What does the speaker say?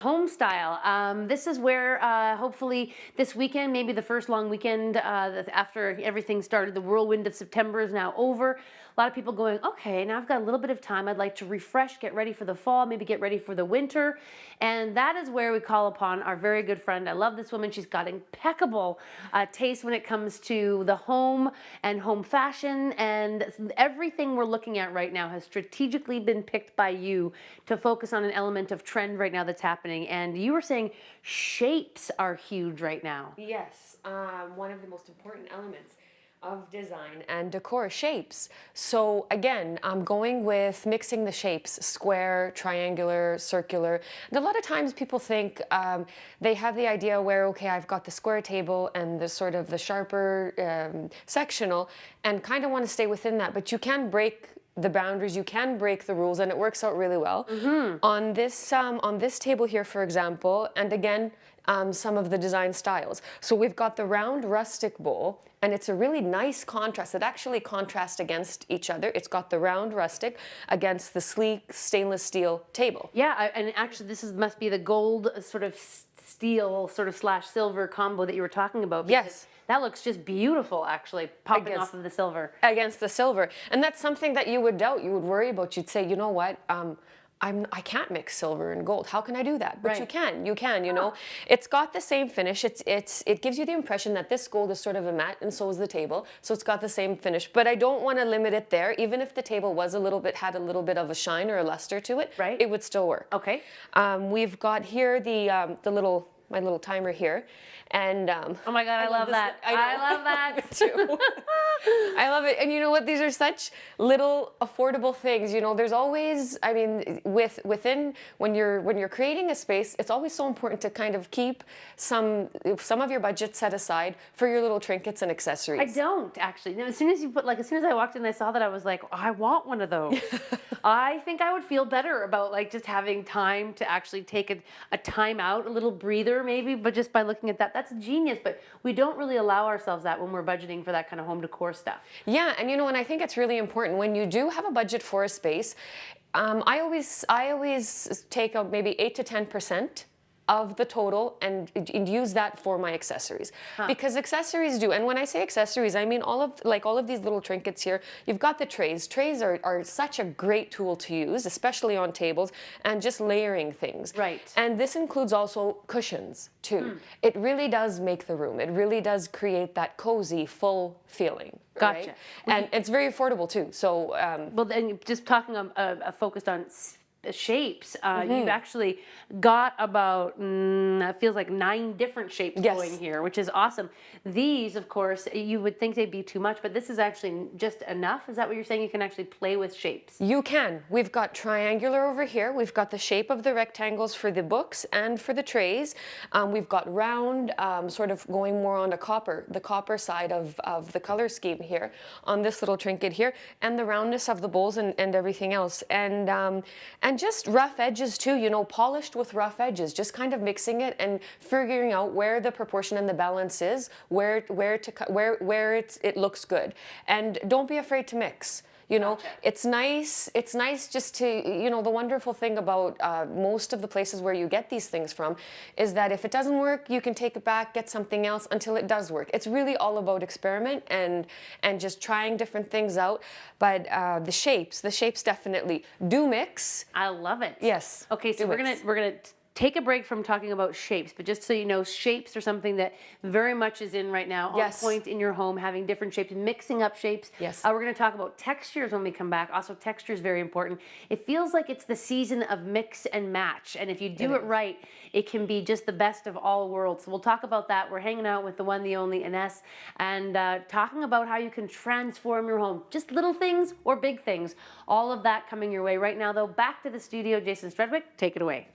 Home style. This is where hopefully this weekend, maybe the first long weekend after everything started, the whirlwind of September is now over. A lot of people going, okay, now I've got a little bit of time. I'd like to refresh, get ready for the fall, maybe get ready for the winter. And that is where we call upon our very good friend. I love this woman. She's got impeccable taste when it comes to the home and home fashion. And everything we're looking at right now has strategically been picked by you to focus on an element of trend right now that's happening. And you were saying shapes are huge right now. Yes, one of the most important elements of design and decor, shapes. So again, I'm going with mixing the shapes, square, triangular, circular. And a lot of times people think they have the idea where, okay, I've got the square table and the sort of the sharper sectional and kind of want to stay within that, but you can break the boundaries, you can break the rules, and it works out really well. On this table here, for example, and again, some of the design styles. So we've got the round rustic bowl, and it's a really nice contrast. It actually contrasts against each other. It's got the round rustic against the sleek stainless steel table. Yeah, and actually this must be the gold sort of steel sort of slash silver combo that you were talking about. Yes. That looks just beautiful, actually, popping off of the silver. Against the silver. And that's something that you would doubt, you would worry about. You'd say, you know what, I can't mix silver and gold. How can I do that? But Right. you can, you know. It's got the same finish. It gives you the impression that this gold is sort of a matte, and so is the table. So it's got the same finish. But I don't want to limit it there. Even if the table was had a little bit of a shine or a luster to it, Right. it would still work. Okay. We've got here my little timer here, and Oh my God, I love that. I love that. too. I love it. And you know what? These are such little affordable things. You know, there's always, I mean, when you're creating a space, it's always so important to kind of keep some of your budget set aside for your little trinkets and accessories. I don't actually. As soon as as soon as I walked in and I saw that, I was like, oh, I want one of those. I think I would feel better about like just having time to actually take a time out, a little breather maybe, but just by looking at that, that's genius. But we don't really allow ourselves that when we're budgeting for that kind of home decor stuff. Yeah, and you know, and I think it's really important when you do have a budget for a space. I always take out maybe 8 to 10% of the total and use that for my accessories, because accessories do, and when I say accessories, I mean all of these little trinkets here. You've got the trays. Trays are such a great tool to use, especially on tables and just layering things. Right. And this includes also cushions too. It really does make the room. It really does create that cozy, full feeling. Gotcha. Right? And it's very affordable too. So well, then just talking focused on shapes, you've actually got about it feels like 9 different shapes going here, which is awesome. These, of course, you would think they'd be too much, but this is actually just enough. Is that what you're saying? You can actually play with shapes. You can. We've got triangular over here. We've got the shape of the rectangles for the books and for the trays. We've got round, sort of going more on the copper side of the color scheme here on this little trinket here, and the roundness of the bowls and everything else. And just rough edges too, you know, polished with rough edges, just kind of mixing it and figuring out where the proportion and the balance is, where it looks good. And don't be afraid to mix. You know, it's nice just to, you know, the wonderful thing about most of the places where you get these things from is that if it doesn't work, you can take it back, get something else until it does work. It's really all about experiment and just trying different things out. But the shapes definitely do mix. I love it. Yes. Okay, so we're gonna take a break from talking about shapes, but just so you know, shapes are something that very much is in right now, on point in your home, having different shapes, mixing up shapes. Yes. We're going to talk about textures when we come back. Also, texture is very important. It feels like it's the season of mix and match, and if you do it right, it can be just the best of all worlds. So we'll talk about that. We're hanging out with the one, the only Ines, and talking about how you can transform your home. Just little things or big things. All of that coming your way right now, though. Back to the studio, Jason Strudwick, take it away.